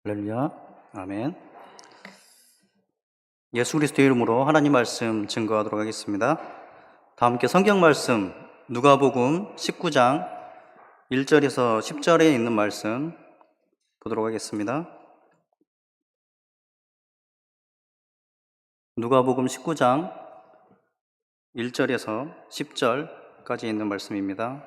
할렐루야. 아멘. 예수 그리스도의 이름으로 하나님 말씀 증거하도록 하겠습니다. 다 함께 성경 말씀 누가복음 19장 1절에서 10절에 있는 말씀 보도록 하겠습니다. 누가복음 19장 1절에서 10절까지 있는 말씀입니다.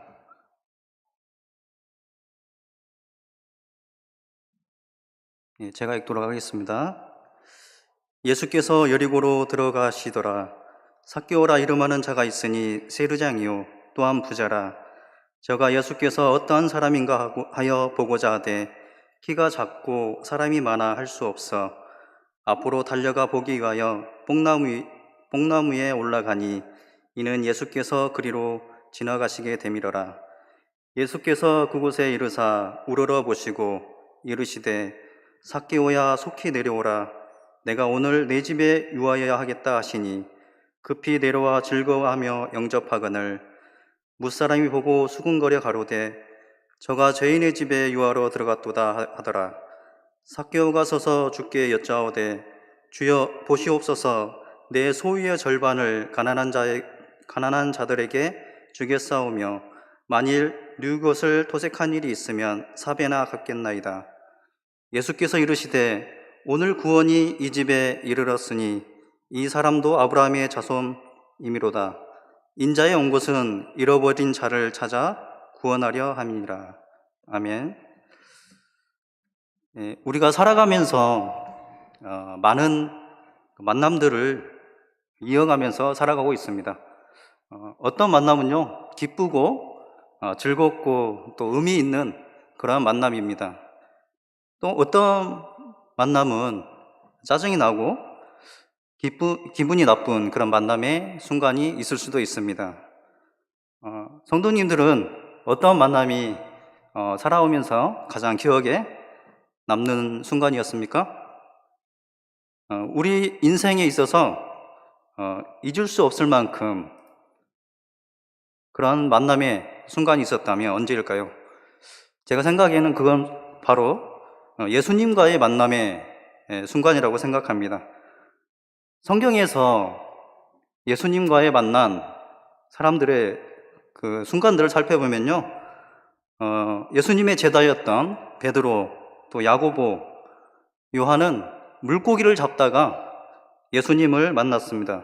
제가 읽도록 하겠습니다. 예수께서 여리고로 들어가시더라. 삭개오라 이름하는 자가 있으니 세르장이요 또한 부자라. 저가 예수께서 어떠한 사람인가 하여 보고자 하되 키가 작고 사람이 많아 할 수 없어 앞으로 달려가 보기 위하여 뽕나무에 올라가니 이는 예수께서 그리로 지나가시게 되밀어라. 예수께서 그곳에 이르사 우러러 보시고 이르시되 삭개오야 속히 내려오라. 내가 오늘 내 집에 유하여야 하겠다 하시니 급히 내려와 즐거워하며 영접하거늘 무사람이 보고 수군거려 가로되 저가 죄인의 집에 유하러 들어갔도다 하더라. 삭개오가 서서 주께 여짜오되 주여 보시옵소서 내 소유의 절반을 가난한 자들에게 주겠사오며 만일 네 것을 토색한 일이 있으면 4배나 갚겠나이다. 예수께서 이르시되 오늘 구원이 이 집에 이르렀으니 이 사람도 아브라함의 자손이미로다. 인자에 온 것은 잃어버린 자를 찾아 구원하려 함이니라. 아멘. 우리가 살아가면서 많은 만남들을 이어가면서 살아가고 있습니다. 어떤 만남은요 기쁘고 즐겁고 또 의미 있는 그러한 만남입니다. 또 어떤 만남은 짜증이 나고 기분이 나쁜 그런 만남의 순간이 있을 수도 있습니다. 성도님들은 어떤 만남이 살아오면서 가장 기억에 남는 순간이었습니까? 우리 인생에 있어서 잊을 수 없을 만큼 그런 만남의 순간이 있었다면 언제일까요? 제가 생각에는 그건 바로 예수님과의 만남의 순간이라고 생각합니다. 성경에서 예수님과의 만난 사람들의 그 순간들을 살펴보면요, 예수님의 제자였던 베드로, 또 야고보, 요한은 물고기를 잡다가 예수님을 만났습니다.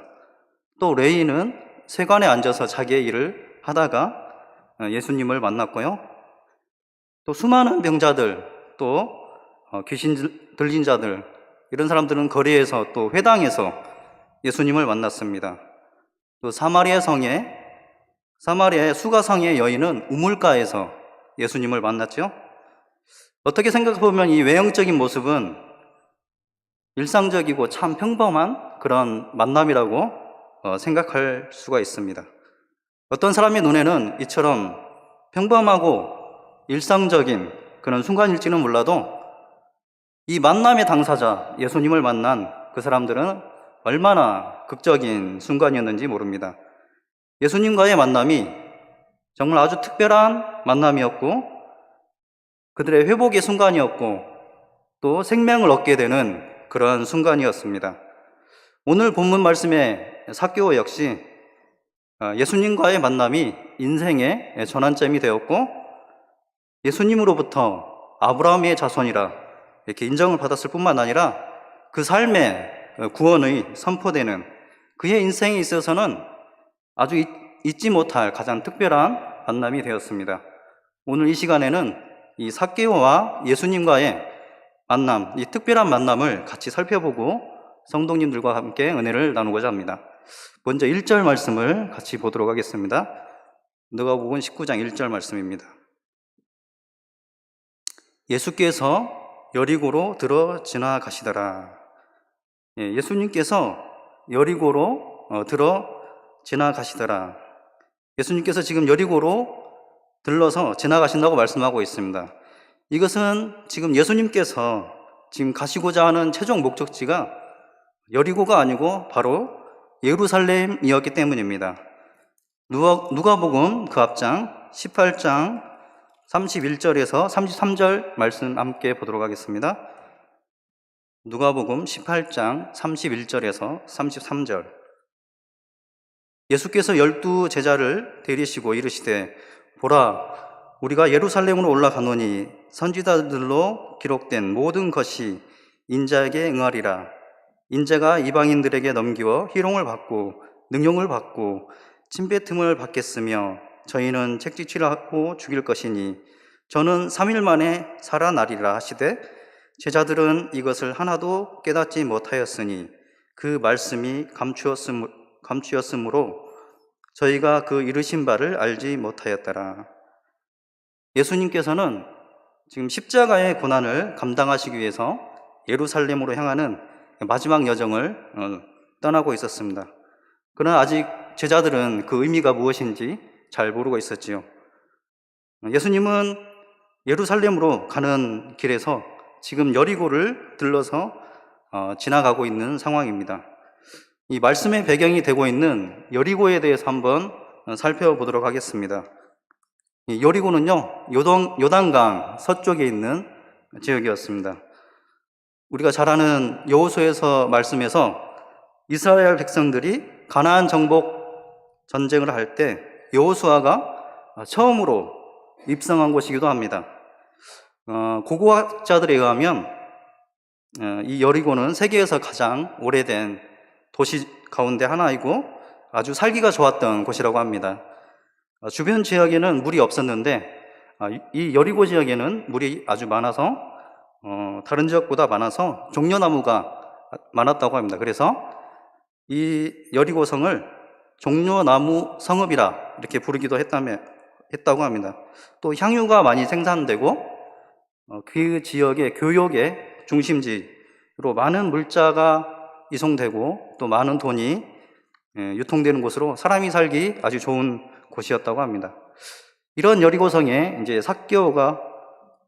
또 레이는 세관에 앉아서 자기의 일을 하다가 예수님을 만났고요. 또 수많은 병자들, 또 귀신 들린 자들, 이런 사람들은 거리에서 또 회당에서 예수님을 만났습니다. 또 사마리아의 수가성의 여인은 우물가에서 예수님을 만났죠. 어떻게 생각해보면 이 외형적인 모습은 일상적이고 참 평범한 그런 만남이라고 생각할 수가 있습니다. 어떤 사람의 눈에는 이처럼 평범하고 일상적인 그런 순간일지는 몰라도 이 만남의 당사자, 예수님을 만난 그 사람들은 얼마나 극적인 순간이었는지 모릅니다. 예수님과의 만남이 정말 아주 특별한 만남이었고 그들의 회복의 순간이었고 또 생명을 얻게 되는 그런 순간이었습니다. 오늘 본문 말씀의 삭개오 역시 예수님과의 만남이 인생의 전환점이 되었고 예수님으로부터 아브라함의 자손이라 이렇게 인정을 받았을 뿐만 아니라 그 삶의 구원의 선포되는 그의 인생에 있어서는 아주 잊지 못할 가장 특별한 만남이 되었습니다. 오늘 이 시간에는 이 삭개오와 예수님과의 만남, 이 특별한 만남을 같이 살펴보고 성도님들과 함께 은혜를 나누고자 합니다. 먼저 1절 말씀을 같이 보도록 하겠습니다. 누가복음 19장 1절 말씀입니다. 예수께서 여리고로 들어 지나가시더라. 예수님께서 여리고로 들어 지나가시더라. 예수님께서 지금 여리고로 들러서 지나가신다고 말씀하고 있습니다. 이것은 지금 예수님께서 지금 가시고자 하는 최종 목적지가 여리고가 아니고 바로 예루살렘이었기 때문입니다. 누가복음 그 앞장 18장 31절에서 33절 말씀 함께 보도록 하겠습니다. 누가복음 18장 31절에서 33절. 예수께서 12제자를 데리시고 이르시되 보라 우리가 예루살렘으로 올라가노니 선지자들로 기록된 모든 것이 인자에게 응하리라. 인자가 이방인들에게 넘기워 희롱을 받고 능욕을 받고 침뱉음을 받겠으며 저희는 책짓질하고 죽일 것이니 저는 3일 만에 살아나리라 하시되 제자들은 이것을 하나도 깨닫지 못하였으니 그 말씀이 감추었으므로 저희가 그 이르신 바를 알지 못하였더라. 예수님께서는 지금 십자가의 고난을 감당하시기 위해서 예루살렘으로 향하는 마지막 여정을 떠나고 있었습니다. 그러나 아직 제자들은 그 의미가 무엇인지 잘 모르고 있었지요. 예수님은 예루살렘으로 가는 길에서 지금 여리고를 들러서 지나가고 있는 상황입니다. 이 말씀의 배경이 되고 있는 여리고에 대해서 한번 살펴보도록 하겠습니다. 이 여리고는요, 요단강 서쪽에 있는 지역이었습니다. 우리가 잘 아는 여호수아서 말씀에서 이스라엘 백성들이 가나안 정복 전쟁을 할 때 여호수아가 처음으로 입성한 곳이기도 합니다. 고고학자들에 의하면 이 여리고는 세계에서 가장 오래된 도시 가운데 하나이고 아주 살기가 좋았던 곳이라고 합니다. 주변 지역에는 물이 없었는데 이 여리고 지역에는 물이 아주 많아서 다른 지역보다 많아서 종려나무가 많았다고 합니다. 그래서 이 여리고성을 종려나무 성읍이라 이렇게 부르기도 했다고 합니다. 또 향유가 많이 생산되고 그 지역의 교역의 중심지로 많은 물자가 이송되고 또 많은 돈이 유통되는 곳으로 사람이 살기 아주 좋은 곳이었다고 합니다. 이런 여리고성에 이제 삭개오가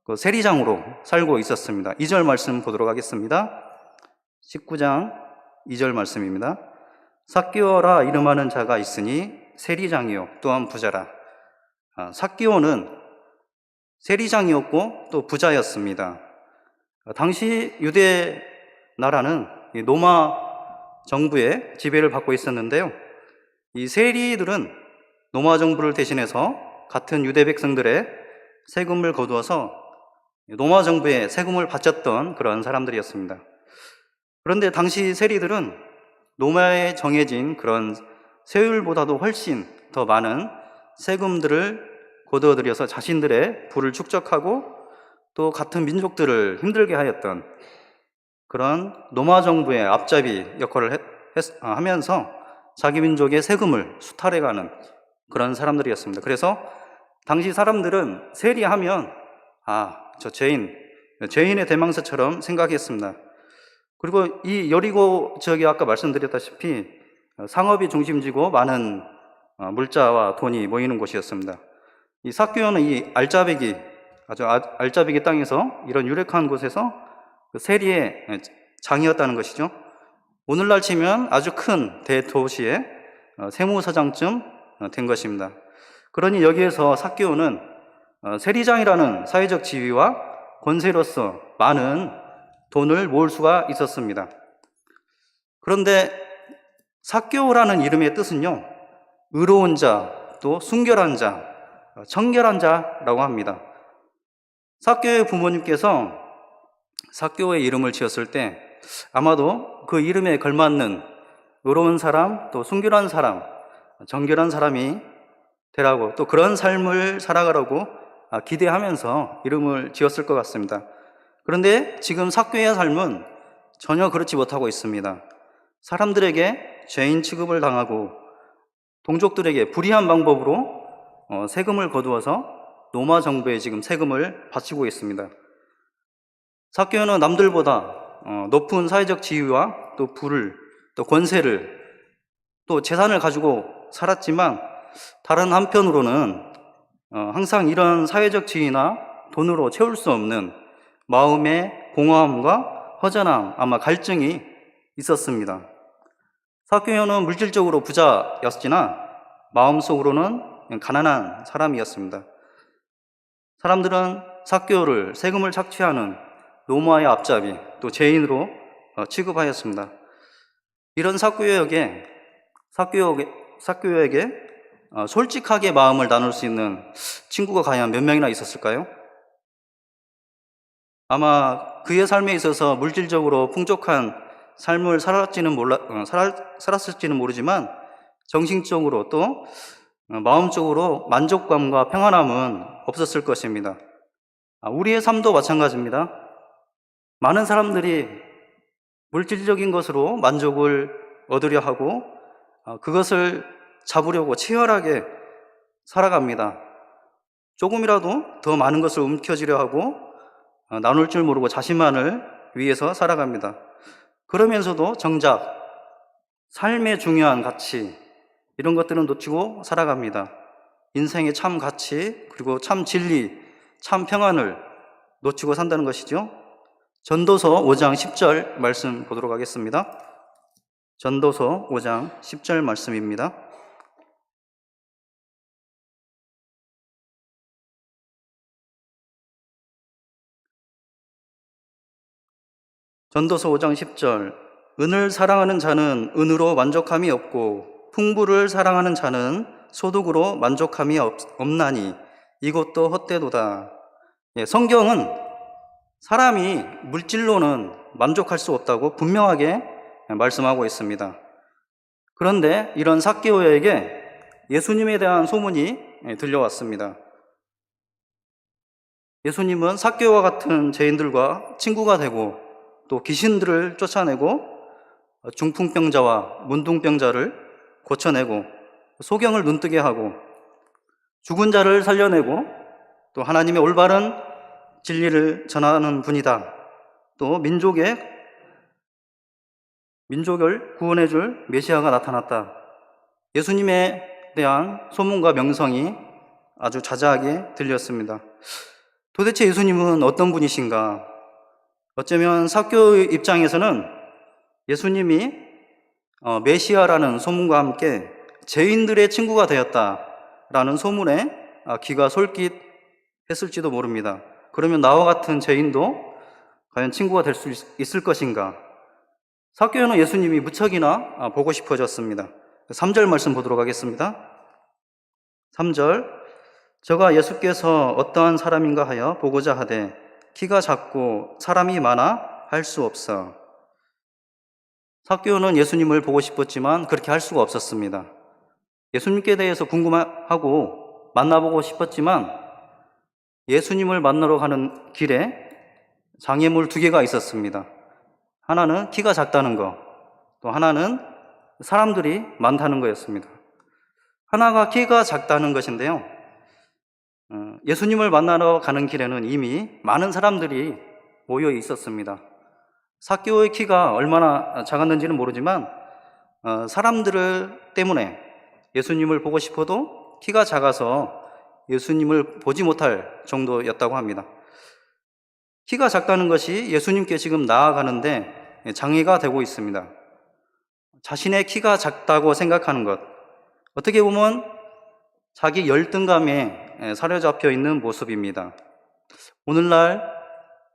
그 세리장으로 살고 있었습니다. 2절 말씀 보도록 하겠습니다. 19장 2절 말씀입니다. 삭개오라 이름하는 자가 있으니 세리장이요 또한 부자라. 삭개오는 세리장이었고 또 부자였습니다. 당시 유대 나라는 로마 정부의 지배를 받고 있었는데요. 이 세리들은 로마 정부를 대신해서 같은 유대 백성들의 세금을 거두어서 로마 정부의 세금을 바쳤던 그런 사람들이었습니다. 그런데 당시 세리들은 로마에 정해진 그런 세율보다도 훨씬 더 많은 세금들을 거두어들여서 자신들의 부를 축적하고 또 같은 민족들을 힘들게 하였던 그런 로마 정부의 앞잡이 역할을 하면서 자기 민족의 세금을 수탈해가는 그런 사람들이었습니다. 그래서 당시 사람들은 세리하면 저 죄인의 대망사처럼 생각했습니다. 그리고 이 여리고 지역이 아까 말씀드렸다시피 상업이 중심지고 많은 물자와 돈이 모이는 곳이었습니다. 이 삭개오는 이 아주 알짜배기 땅에서 이런 유력한 곳에서 그 세리의 장이었다는 것이죠. 오늘날 치면 아주 큰 대도시의 세무사장쯤 된 것입니다. 그러니 여기에서 삭개오는 세리장이라는 사회적 지위와 권세로서 많은 돈을 모을 수가 있었습니다. 그런데 삭개오라는 이름의 뜻은요, 의로운 자, 또 순결한 자, 청결한 자라고 합니다. 삭개오의 부모님께서 삭개오의 이름을 지었을 때 아마도 그 이름에 걸맞는 의로운 사람, 또 순결한 사람, 정결한 사람이 되라고 또 그런 삶을 살아가라고 기대하면서 이름을 지었을 것 같습니다. 그런데 지금 삭개오의 삶은 전혀 그렇지 못하고 있습니다. 사람들에게 죄인 취급을 당하고 동족들에게 불의한 방법으로 세금을 거두어서 로마 정부에 지금 세금을 바치고 있습니다. 삭개오는 남들보다 높은 사회적 지위와 또 부를, 또 권세를, 또 재산을 가지고 살았지만 다른 한편으로는 항상 이런 사회적 지위나 돈으로 채울 수 없는 마음의 공허함과 허전함, 아마 갈증이 있었습니다. 삭개오는 물질적으로 부자였으나 마음속으로는 가난한 사람이었습니다. 사람들은 삭개오를 세금을 착취하는 로마의 앞잡이, 또 죄인으로 취급하였습니다. 이런 삭교역에게 솔직하게 마음을 나눌 수 있는 친구가 과연 몇 명이나 있었을까요? 아마 그의 삶에 있어서 물질적으로 풍족한 삶을 살았을지는 모르지만 정신적으로 또 마음적으로 만족감과 평안함은 없었을 것입니다. 우리의 삶도 마찬가지입니다. 많은 사람들이 물질적인 것으로 만족을 얻으려 하고 그것을 잡으려고 치열하게 살아갑니다. 조금이라도 더 많은 것을 움켜쥐려 하고 나눌 줄 모르고 자신만을 위해서 살아갑니다. 그러면서도 정작 삶의 중요한 가치, 이런 것들은 놓치고 살아갑니다. 인생의 참 가치, 그리고 참 진리, 참 평안을 놓치고 산다는 것이죠. 전도서 5장 10절 말씀 보도록 하겠습니다. 전도서 5장 10절 말씀입니다. 전도서 5장 10절 은을 사랑하는 자는 은으로 만족함이 없고 풍부를 사랑하는 자는 소득으로 만족함이 없나니 이것도 헛되도다. 성경은 사람이 물질로는 만족할 수 없다고 분명하게 말씀하고 있습니다. 그런데 이런 삭개오에게 예수님에 대한 소문이 들려왔습니다. 예수님은 삭개오와 같은 죄인들과 친구가 되고 또 귀신들을 쫓아내고 중풍병자와 문둥병자를 고쳐내고 소경을 눈뜨게 하고 죽은 자를 살려내고 또 하나님의 올바른 진리를 전하는 분이다. 또 민족을 구원해 줄 메시아가 나타났다. 예수님에 대한 소문과 명성이 아주 자자하게 들렸습니다. 도대체 예수님은 어떤 분이신가? 어쩌면 삭개오의 입장에서는 예수님이 메시아라는 소문과 함께 죄인들의 친구가 되었다라는 소문에 귀가 솔깃했을지도 모릅니다. 그러면 나와 같은 죄인도 과연 친구가 될 수 있을 것인가? 삭개오는 예수님이 무척이나 보고 싶어졌습니다. 3절 말씀 보도록 하겠습니다. 3절 저가 예수께서 어떠한 사람인가 하여 보고자 하되 키가 작고 사람이 많아 할 수 없어. 삭개오는 예수님을 보고 싶었지만 그렇게 할 수가 없었습니다. 예수님께 대해서 궁금하고 만나보고 싶었지만 예수님을 만나러 가는 길에 장애물 2개가 있었습니다. 하나는 키가 작다는 거, 또 하나는 사람들이 많다는 거였습니다. 하나가 키가 작다는 것인데요. 예수님을 만나러 가는 길에는 이미 많은 사람들이 모여 있었습니다. 삭개오의 키가 얼마나 작았는지는 모르지만 사람들 때문에 예수님을 보고 싶어도 키가 작아서 예수님을 보지 못할 정도였다고 합니다. 키가 작다는 것이 예수님께 지금 나아가는데 장애가 되고 있습니다. 자신의 키가 작다고 생각하는 것, 어떻게 보면 자기 열등감에 사로잡혀 있는 모습입니다. 오늘날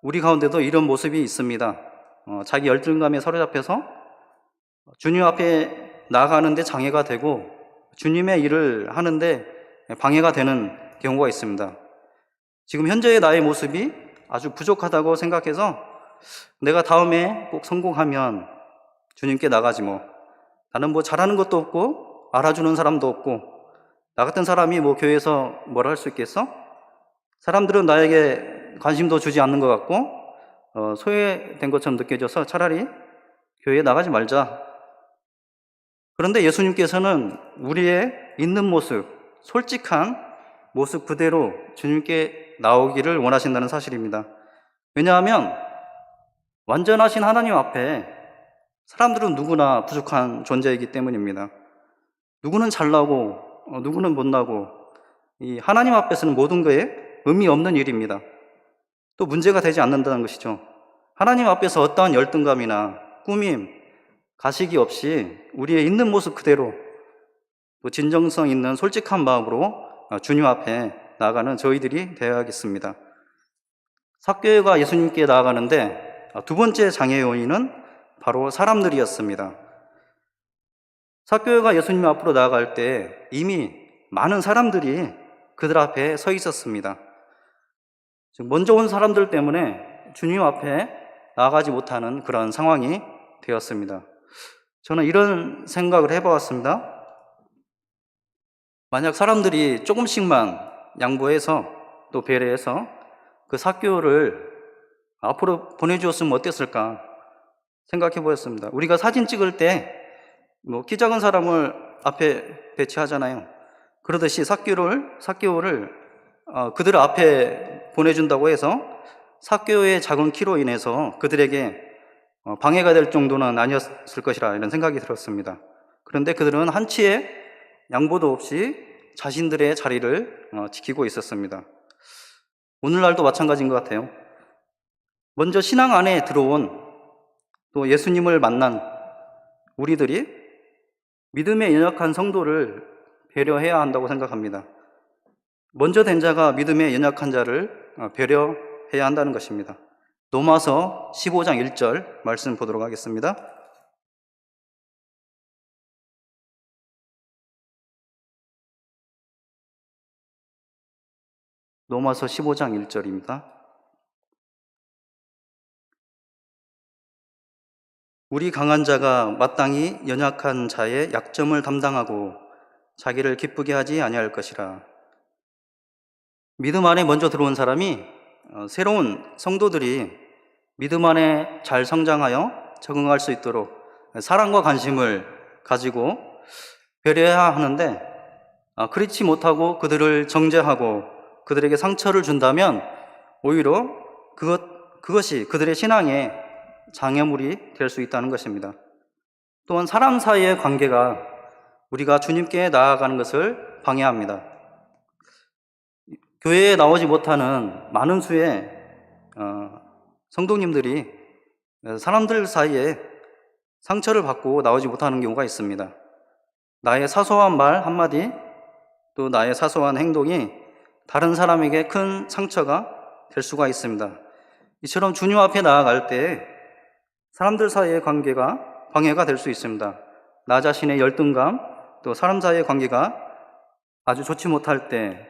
우리 가운데도 이런 모습이 있습니다. 자기 열등감에 사로잡혀서 주님 앞에 나아가는데 장애가 되고 주님의 일을 하는데 방해가 되는 경우가 있습니다. 지금 현재의 나의 모습이 아주 부족하다고 생각해서 내가 다음에 꼭 성공하면 주님께 나가지 뭐. 나는 뭐 잘하는 것도 없고 알아주는 사람도 없고 나 같은 사람이 뭐 교회에서 뭘 할 수 있겠어? 사람들은 나에게 관심도 주지 않는 것 같고 소외된 것처럼 느껴져서 차라리 교회에 나가지 말자. 그런데 예수님께서는 우리의 있는 모습, 솔직한 모습 그대로 주님께 나오기를 원하신다는 사실입니다. 왜냐하면 완전하신 하나님 앞에 사람들은 누구나 부족한 존재이기 때문입니다. 누구는 잘나고 누구는 못나고 이 하나님 앞에서는 모든 것에 의미 없는 일입니다. 또 문제가 되지 않는다는 것이죠. 하나님 앞에서 어떠한 열등감이나 꾸밈, 가식이 없이 우리의 있는 모습 그대로 또 진정성 있는 솔직한 마음으로 주님 앞에 나아가는 저희들이 되어야겠습니다. 삭개오가 예수님께 나아가는데 두 번째 장애 요인은 바로 사람들이었습니다. 삭개오가 예수님 앞으로 나아갈 때 이미 많은 사람들이 그들 앞에 서 있었습니다. 먼저 온 사람들 때문에 주님 앞에 나아가지 못하는 그런 상황이 되었습니다. 저는 이런 생각을 해보았습니다. 만약 사람들이 조금씩만 양보해서 또 배려해서 그 삭개오를 앞으로 보내주었으면 어땠을까 생각해 보았습니다. 우리가 사진 찍을 때 키 작은 사람을 앞에 배치하잖아요. 그러듯이 삭개오를 그들 앞에 보내준다고 해서 삭개오의 작은 키로 인해서 그들에게 방해가 될 정도는 아니었을 것이라 이런 생각이 들었습니다. 그런데 그들은 한치의 양보도 없이 자신들의 자리를 지키고 있었습니다. 오늘날도 마찬가지인 것 같아요. 먼저 신앙 안에 들어온 또 예수님을 만난 우리들이 믿음에 연약한 성도를 배려해야 한다고 생각합니다. 먼저 된 자가 믿음에 연약한 자를 배려해야 한다는 것입니다. 로마서 15장 1절 말씀 보도록 하겠습니다. 로마서 15장 1절입니다. 우리 강한 자가 마땅히 연약한 자의 약점을 담당하고 자기를 기쁘게 하지 아니할 것이라. 믿음 안에 먼저 들어온 사람이 새로운 성도들이 믿음 안에 잘 성장하여 적응할 수 있도록 사랑과 관심을 가지고 배려해야 하는데 그렇지 못하고 그들을 정죄하고 그들에게 상처를 준다면 오히려 그것이 그들의 신앙에 장애물이 될 수 있다는 것입니다. 또한 사람 사이의 관계가 우리가 주님께 나아가는 것을 방해합니다. 교회에 나오지 못하는 많은 수의 성도님들이 사람들 사이에 상처를 받고 나오지 못하는 경우가 있습니다. 나의 사소한 말 한마디 또 나의 사소한 행동이 다른 사람에게 큰 상처가 될 수가 있습니다. 이처럼 주님 앞에 나아갈 때 사람들 사이의 관계가 방해가 될 수 있습니다. 나 자신의 열등감, 또 사람 사이의 관계가 아주 좋지 못할 때,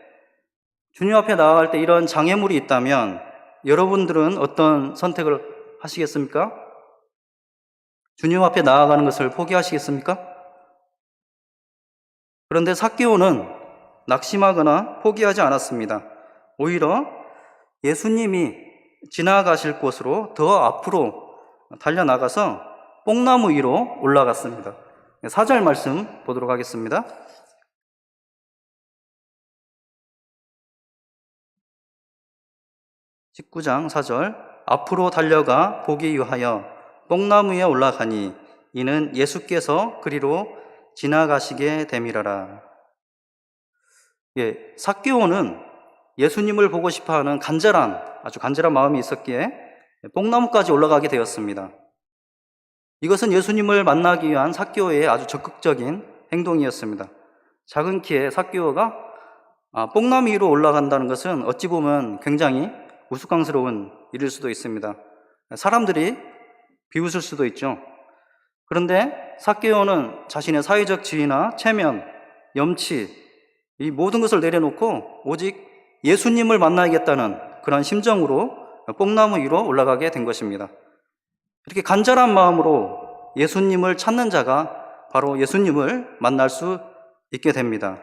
주님 앞에 나아갈 때 이런 장애물이 있다면 여러분들은 어떤 선택을 하시겠습니까? 주님 앞에 나아가는 것을 포기하시겠습니까? 그런데 삭개오는 낙심하거나 포기하지 않았습니다. 오히려 예수님이 지나가실 곳으로 더 앞으로 달려나가서 뽕나무 위로 올라갔습니다. 4절 말씀 보도록 하겠습니다. (19장 4절) 앞으로 달려가 보기 위하여 뽕나무에 올라가니 이는 예수께서 그리로 지나가시게 됨이라라. 삭개오는 예수님을 보고 싶어하는 아주 간절한 마음이 있었기에 뽕나무까지 올라가게 되었습니다. 이것은 예수님을 만나기 위한 삭개오의 아주 적극적인 행동이었습니다. 작은 키에 삭개오가 뽕나무 위로 올라간다는 것은 어찌 보면 굉장히 우스꽝스러운 일일 수도 있습니다. 사람들이 비웃을 수도 있죠. 그런데 삭개오는 자신의 사회적 지위나 체면, 염치, 이 모든 것을 내려놓고 오직 예수님을 만나야겠다는 그런 심정으로 뽕나무 위로 올라가게 된 것입니다. 이렇게 간절한 마음으로 예수님을 찾는 자가 바로 예수님을 만날 수 있게 됩니다.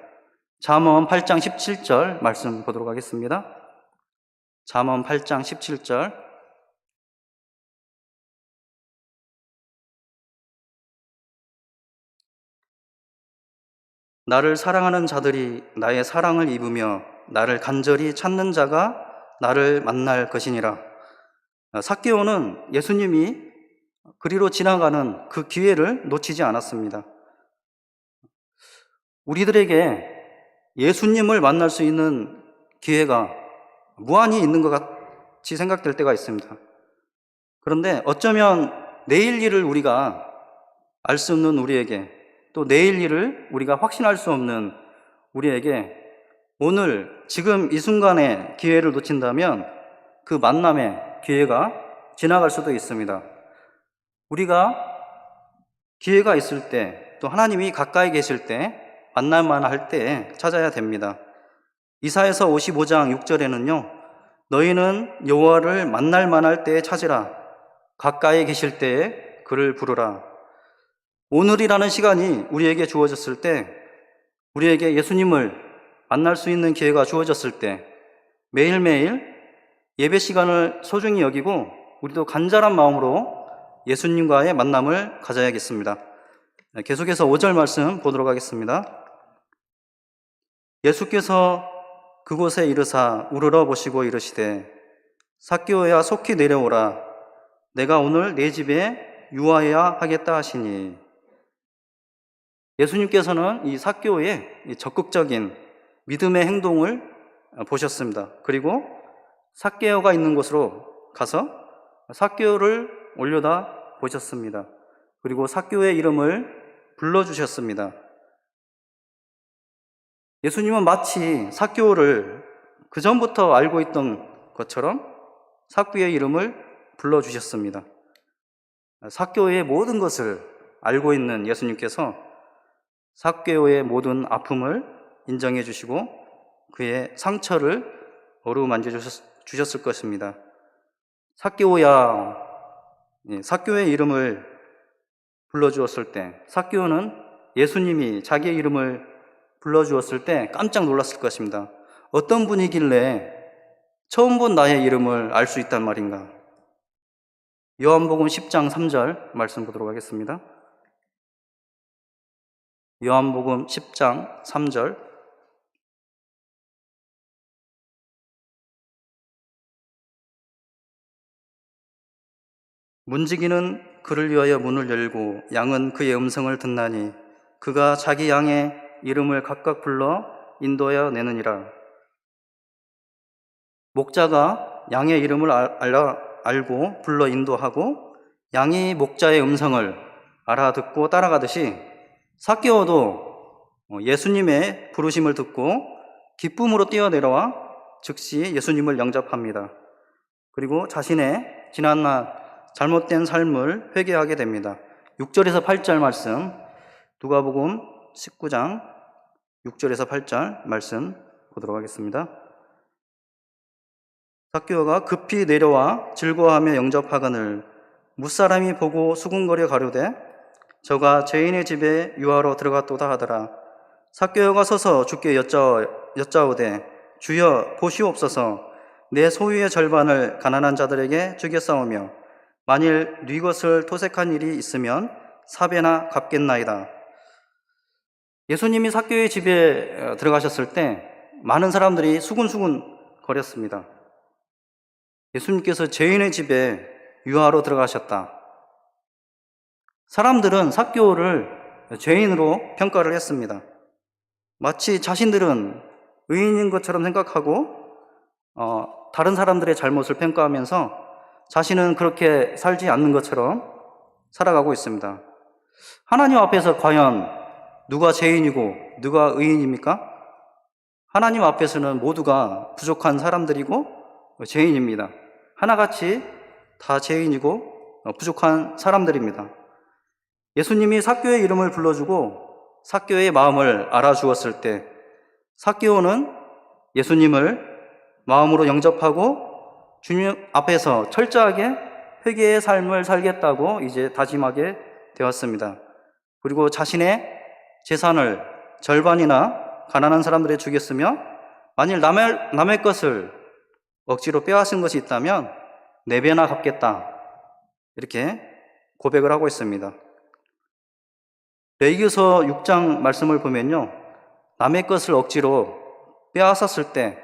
잠언 8장 17절 말씀 보도록 하겠습니다. 잠언 8장 17절. 나를 사랑하는 자들이 나의 사랑을 입으며 나를 간절히 찾는 자가 나를 만날 것이니라. 삭개오는 예수님이 그리로 지나가는 그 기회를 놓치지 않았습니다. 우리들에게 예수님을 만날 수 있는 기회가 무한히 있는 것 같이 생각될 때가 있습니다. 그런데 어쩌면 내일 일을 우리가 알 수 없는 우리에게, 또 내일 일을 우리가 확신할 수 없는 우리에게 오늘 지금 이 순간에 기회를 놓친다면 그 만남의 기회가 지나갈 수도 있습니다. 우리가 기회가 있을 때, 또 하나님이 가까이 계실 때, 만날만 할 때 찾아야 됩니다. 이사야서 55장 6절에는요, 너희는 여호와를 만날만 할 때에 찾으라. 가까이 계실 때에 그를 부르라. 오늘이라는 시간이 우리에게 주어졌을 때, 우리에게 예수님을 만날 수 있는 기회가 주어졌을 때, 매일매일 예배 시간을 소중히 여기고 우리도 간절한 마음으로 예수님과의 만남을 가져야겠습니다. 계속해서 5절 말씀 보도록 하겠습니다. 예수께서 그곳에 이르사 우러러 보시고 이르시되 삭개오야 속히 내려오라. 내가 오늘 내 집에 유하여야 하겠다 하시니, 예수님께서는 이 삭개오의 적극적인 믿음의 행동을 보셨습니다. 그리고 삭개오가 있는 곳으로 가서 삭개오를 올려다 보셨습니다. 그리고 삭개오의 이름을 불러주셨습니다. 예수님은 마치 삭개오를 그 전부터 알고 있던 것처럼 삭개오의 이름을 불러주셨습니다. 삭개오의 모든 것을 알고 있는 예수님께서 삭개오의 모든 아픔을 인정해 주시고 그의 상처를 어루만져 주셨을 것입니다. 삭개오야, 삭개오의 이름을 불러주었을 때, 삭개오는 예수님이 자기의 이름을 불러주었을 때 깜짝 놀랐을 것입니다. 어떤 분이길래 처음 본 나의 이름을 알 수 있단 말인가? 요한복음 10장 3절 말씀 보도록 하겠습니다. 요한복음 10장 3절. 문지기는 그를 위하여 문을 열고 양은 그의 음성을 듣나니 그가 자기 양의 이름을 각각 불러 인도하여 내느니라. 목자가 양의 이름을 알고 불러 인도하고 양이 목자의 음성을 알아듣고 따라가듯이 삭개오도 예수님의 부르심을 듣고 기쁨으로 뛰어내려와 즉시 예수님을 영접합니다. 그리고 자신의 지난날 잘못된 삶을 회개하게 됩니다. 6절에서 8절 말씀, 누가복음 19장 6절에서 8절 말씀 보도록 하겠습니다. 삭개오가 급히 내려와 즐거워하며 영접하거늘 무사람이 보고 수군거려 가로되 저가 죄인의 집에 유하러 들어갔도다 하더라. 삭개오가 서서 주께 여짜오되 주여 보시옵소서, 내 소유의 절반을 가난한 자들에게 주겠사오며 만일 네 것을 토색한 일이 있으면 4배나 갚겠나이다. 예수님이 삭개오의 집에 들어가셨을 때 많은 사람들이 수군수군 거렸습니다. 예수님께서 죄인의 집에 유하로 들어가셨다. 사람들은 삭개오를 죄인으로 평가를 했습니다. 마치 자신들은 의인인 것처럼 생각하고 다른 사람들의 잘못을 평가하면서 자신은 그렇게 살지 않는 것처럼 살아가고 있습니다. 하나님 앞에서 과연 누가 죄인이고 누가 의인입니까? 하나님 앞에서는 모두가 부족한 사람들이고 죄인입니다. 하나같이 다 죄인이고 부족한 사람들입니다. 예수님이 삭개오의 이름을 불러주고 삭개오의 마음을 알아주었을 때 삭개오는 예수님을 마음으로 영접하고 주님 앞에서 철저하게 회개의 삶을 살겠다고 이제 다짐하게 되었습니다. 그리고 자신의 재산을 절반이나 가난한 사람들에 주겠으며 만일 남의 것을 억지로 빼앗은 것이 있다면 4배나 갚겠다, 이렇게 고백을 하고 있습니다. 레위기서 6장 말씀을 보면요, 남의 것을 억지로 빼앗았을 때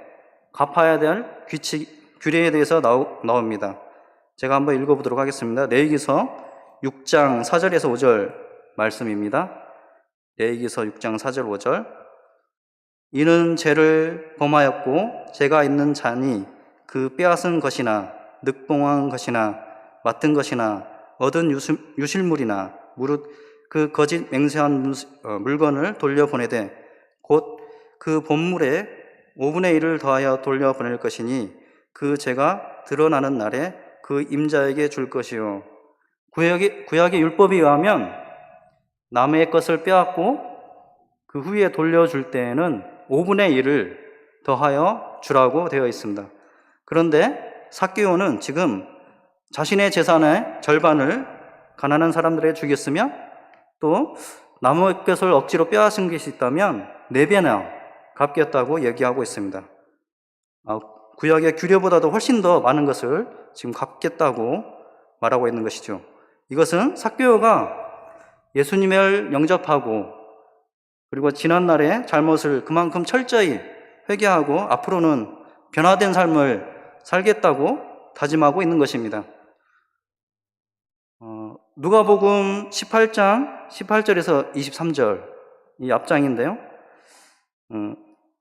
갚아야 될 규례에 대해서 나옵니다. 제가 한번 읽어보도록 하겠습니다. 레위기서 6장 4절에서 5절 말씀입니다. 레위기서 6장 4절 5절. 이는 죄를 범하였고 죄가 있는 자니 그 빼앗은 것이나 늑봉한 것이나 맡은 것이나 얻은 유실물이나 무릇 그 거짓 맹세한 물건을 돌려보내되 곧 그 본물의 5분의 1을 더하여 돌려보낼 것이니 그 죄가 드러나는 날에 그 임자에게 줄 것이요 구약의 율법에 의하면 남의 것을 빼앗고 그 후에 돌려줄 때에는 5분의 1을 더하여 주라고 되어 있습니다. 그런데 삭개오는 지금 자신의 재산의 절반을 가난한 사람들에게 주겠으며 또 남의 것을 억지로 빼앗은 것이 있다면 4배나 갚겠다고 얘기하고 있습니다. 구약의 규례보다도 훨씬 더 많은 것을 지금 갚겠다고 말하고 있는 것이죠. 이것은 삭개오가 예수님을 영접하고 그리고 지난날의 잘못을 그만큼 철저히 회개하고 앞으로는 변화된 삶을 살겠다고 다짐하고 있는 것입니다. 누가복음 18장 18절에서 23절 이 앞장인데요.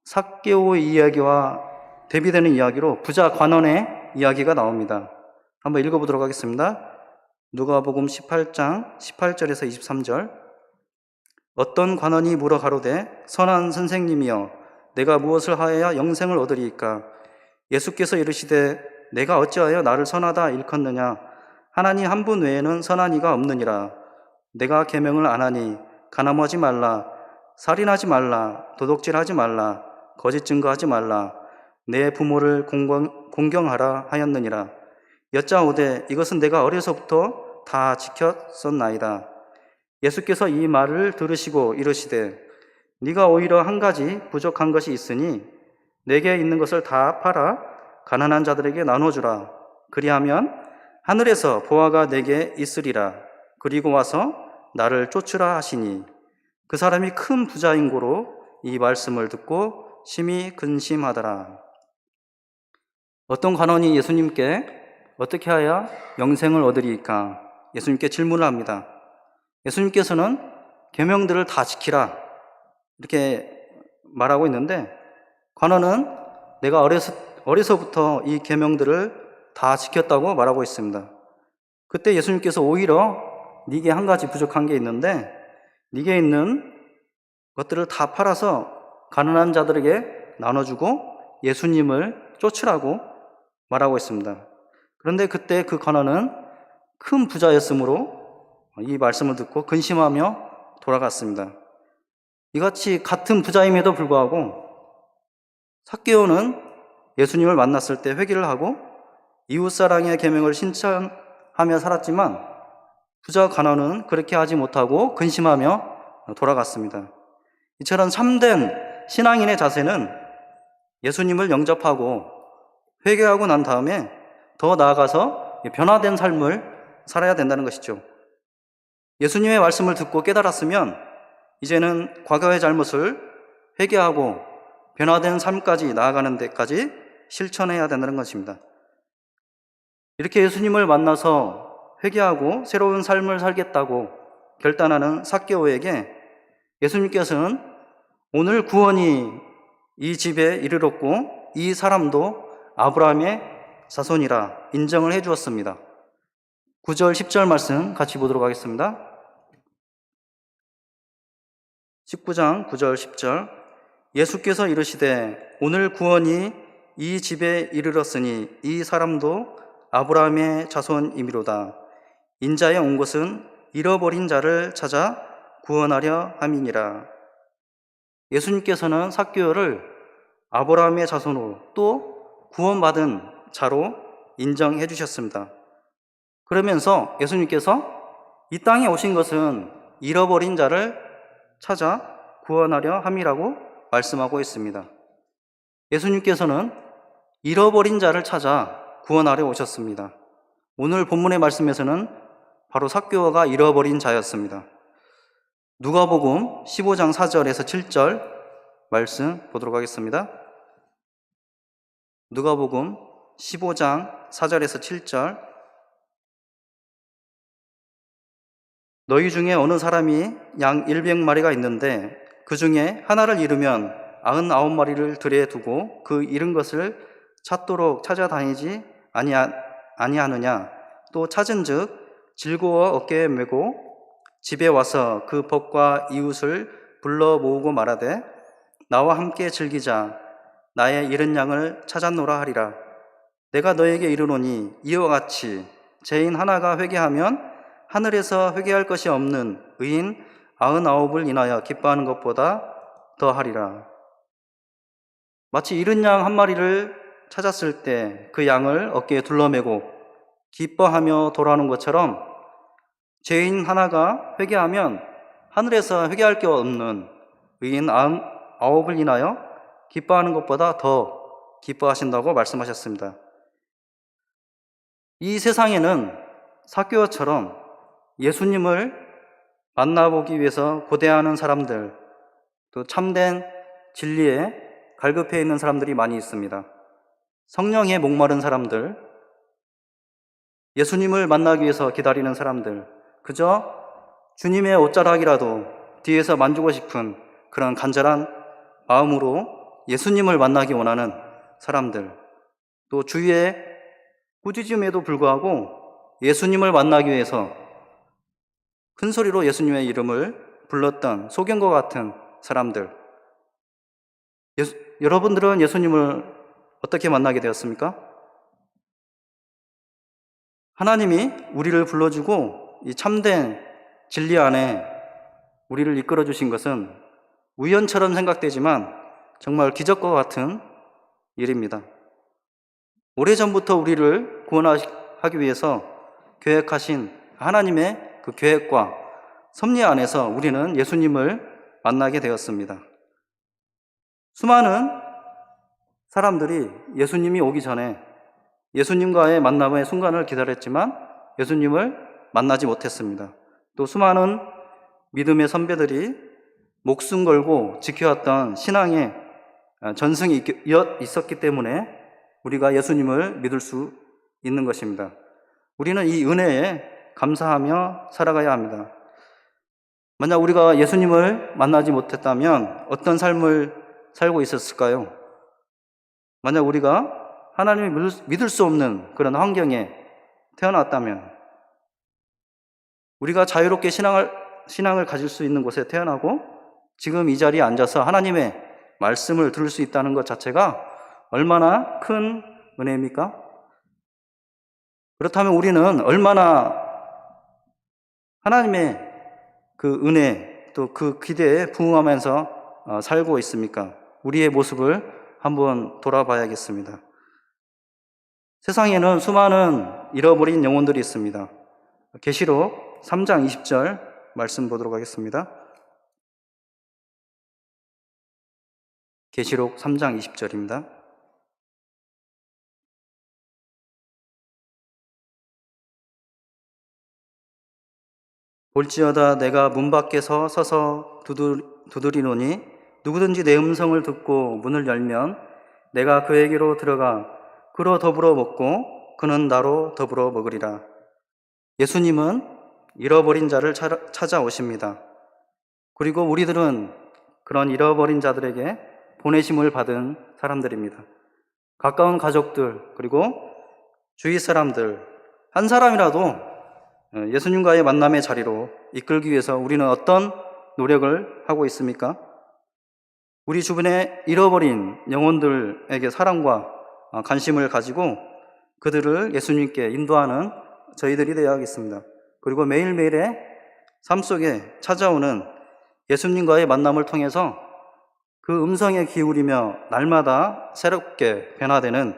삭개오의 이야기와 대비되는 이야기로 부자 관원의 이야기가 나옵니다. 한번 읽어보도록 하겠습니다. 누가복음 18장 18절에서 23절. 어떤 관원이 물어 가로되 선한 선생님이여 내가 무엇을 하여야 영생을 얻으리이까? 예수께서 이르시되 내가 어찌하여 나를 선하다 일컫느냐? 하나님 한 분 외에는 선한 이가 없느니라. 내가 계명을 안 하니 가늠하지 말라, 살인하지 말라, 도둑질하지 말라, 거짓 증거하지 말라, 내 부모를 공경하라 하였느니라. 여짜오되 이것은 내가 어려서부터 다 지켰었나이다. 예수께서 이 말을 들으시고 이르시되 네가 오히려 한 가지 부족한 것이 있으니 내게 있는 것을 다 팔아 가난한 자들에게 나눠주라. 그리하면 하늘에서 보화가 내게 있으리라. 그리고 와서 나를 쫓으라 하시니 그 사람이 큰 부자인 고로 이 말씀을 듣고 심히 근심하더라. 어떤 관원이 예수님께 어떻게 하여 영생을 얻으리이까? 예수님께 질문을 합니다. 예수님께서는 계명들을 다 지키라 이렇게 말하고 있는데 관원은 내가 어려서부터 이 계명들을 다 지켰다고 말하고 있습니다. 그때 예수님께서 오히려 네게 한 가지 부족한 게 있는데 네게 있는 것들을 다 팔아서 가난한 자들에게 나눠주고 예수님을 쫓으라고 말하고 있습니다. 그런데 그때 그 관원은 큰 부자였으므로 이 말씀을 듣고 근심하며 돌아갔습니다. 이같이 같은 부자임에도 불구하고 삭개오는 예수님을 만났을 때 회개를 하고 이웃사랑의 계명을 실천하며 살았지만 부자 관원은 그렇게 하지 못하고 근심하며 돌아갔습니다. 이처럼 참된 신앙인의 자세는 예수님을 영접하고 회개하고 난 다음에 더 나아가서 변화된 삶을 살아야 된다는 것이죠. 예수님의 말씀을 듣고 깨달았으면 이제는 과거의 잘못을 회개하고 변화된 삶까지 나아가는 데까지 실천해야 된다는 것입니다. 이렇게 예수님을 만나서 회개하고 새로운 삶을 살겠다고 결단하는 삭개오에게 예수님께서는 오늘 구원이 이 집에 이르렀고 이 사람도 아브라함의 자손이라 인정을 해 주었습니다. 9절 10절 말씀 같이 보도록 하겠습니다. 19장 9절 10절. 예수께서 이르시되 오늘 구원이 이 집에 이르렀으니 이 사람도 아브라함의 자손이미로다. 인자에 온 것은 잃어버린 자를 찾아 구원하려 함이니라. 예수님께서는 삭개오를 아브라함의 자손으로 또 구원받은 자로 인정해 주셨습니다. 그러면서 예수님께서 이 땅에 오신 것은 잃어버린 자를 찾아 구원하려 함이라고 말씀하고 있습니다. 예수님께서는 잃어버린 자를 찾아 구원하려 오셨습니다. 오늘 본문의 말씀에서는 바로 삭개오가 잃어버린 자였습니다. 누가복음 15장 4절에서 7절 말씀 보도록 하겠습니다. 누가복음 15장 4절에서 7절. 너희 중에 어느 사람이 양 100마리가 있는데 그 중에 하나를 잃으면 99마리를 들에 두고 그 잃은 것을 찾도록 찾아다니지 아니하느냐? 또 찾은즉 즐거워 어깨에 메고 집에 와서 그 벗과 이웃을 불러 모으고 말하되 나와 함께 즐기자. 나의 잃은 양을 찾았노라 하리라. 내가 너에게 이르노니 이와 같이 죄인 하나가 회개하면 하늘에서 회개할 것이 없는 의인 99을 인하여 기뻐하는 것보다 더하리라. 마치 잃은 양 한 마리를 찾았을 때 그 양을 어깨에 둘러매고 기뻐하며 돌아오는 것처럼 죄인 하나가 회개하면 하늘에서 회개할 게 없는 의인 99을 인하여 기뻐하는 것보다 더 기뻐하신다고 말씀하셨습니다. 이 세상에는 삭개오처럼 예수님을 만나보기 위해서 고대하는 사람들, 또 참된 진리에 갈급해 있는 사람들이 많이 있습니다. 성령에 목마른 사람들, 예수님을 만나기 위해서 기다리는 사람들, 그저 주님의 옷자락이라도 뒤에서 만지고 싶은 그런 간절한 마음으로 예수님을 만나기 원하는 사람들, 또 주위에 꾸짖음에도 불구하고 예수님을 만나기 위해서 큰 소리로 예수님의 이름을 불렀던 소경과 같은 사람들. 여러분들은 예수님을 어떻게 만나게 되었습니까? 하나님이 우리를 불러주고 이 참된 진리 안에 우리를 이끌어 주신 것은 우연처럼 생각되지만 정말 기적과 같은 일입니다. 오래전부터 우리를 구원하기 위해서 계획하신 하나님의 그 계획과 섭리 안에서 우리는 예수님을 만나게 되었습니다. 수많은 사람들이 예수님이 오기 전에 예수님과의 만남의 순간을 기다렸지만 예수님을 만나지 못했습니다. 또 수많은 믿음의 선배들이 목숨 걸고 지켜왔던 신앙의 전승이 있었기 때문에 우리가 예수님을 믿을 수 있는 것입니다. 우리는 이 은혜에 감사하며 살아가야 합니다. 만약 우리가 예수님을 만나지 못했다면 어떤 삶을 살고 있었을까요? 만약 우리가 하나님을 믿을 수 없는 그런 환경에 태어났다면, 우리가 자유롭게 신앙을 가질 수 있는 곳에 태어나고 지금 이 자리에 앉아서 하나님의 말씀을 들을 수 있다는 것 자체가 얼마나 큰 은혜입니까? 그렇다면 우리는 얼마나 하나님의 그 은혜, 또 그 기대에 부응하면서 살고 있습니까? 우리의 모습을 한번 돌아봐야겠습니다. 세상에는 수많은 잃어버린 영혼들이 있습니다. 계시록 3장 20절 말씀 보도록 하겠습니다. 계시록 3장 20절입니다. 볼지어다 내가 문 밖에서 서서 두드리노니 누구든지 내 음성을 듣고 문을 열면 내가 그에게로 들어가 그로 더불어 먹고 그는 나로 더불어 먹으리라. 예수님은 잃어버린 자를 찾아오십니다. 그리고 우리들은 그런 잃어버린 자들에게 보내심을 받은 사람들입니다. 가까운 가족들, 그리고 주위 사람들, 한 사람이라도 예수님과의 만남의 자리로 이끌기 위해서 우리는 어떤 노력을 하고 있습니까? 우리 주변에 잃어버린 영혼들에게 사랑과 관심을 가지고 그들을 예수님께 인도하는 저희들이 되어야겠습니다. 그리고 매일매일의 삶 속에 찾아오는 예수님과의 만남을 통해서 그 음성에 기울이며 날마다 새롭게 변화되는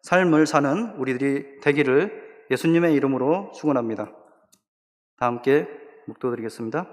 삶을 사는 우리들이 되기를 예수님의 이름으로 축원합니다. 다 함께 묵도드리겠습니다.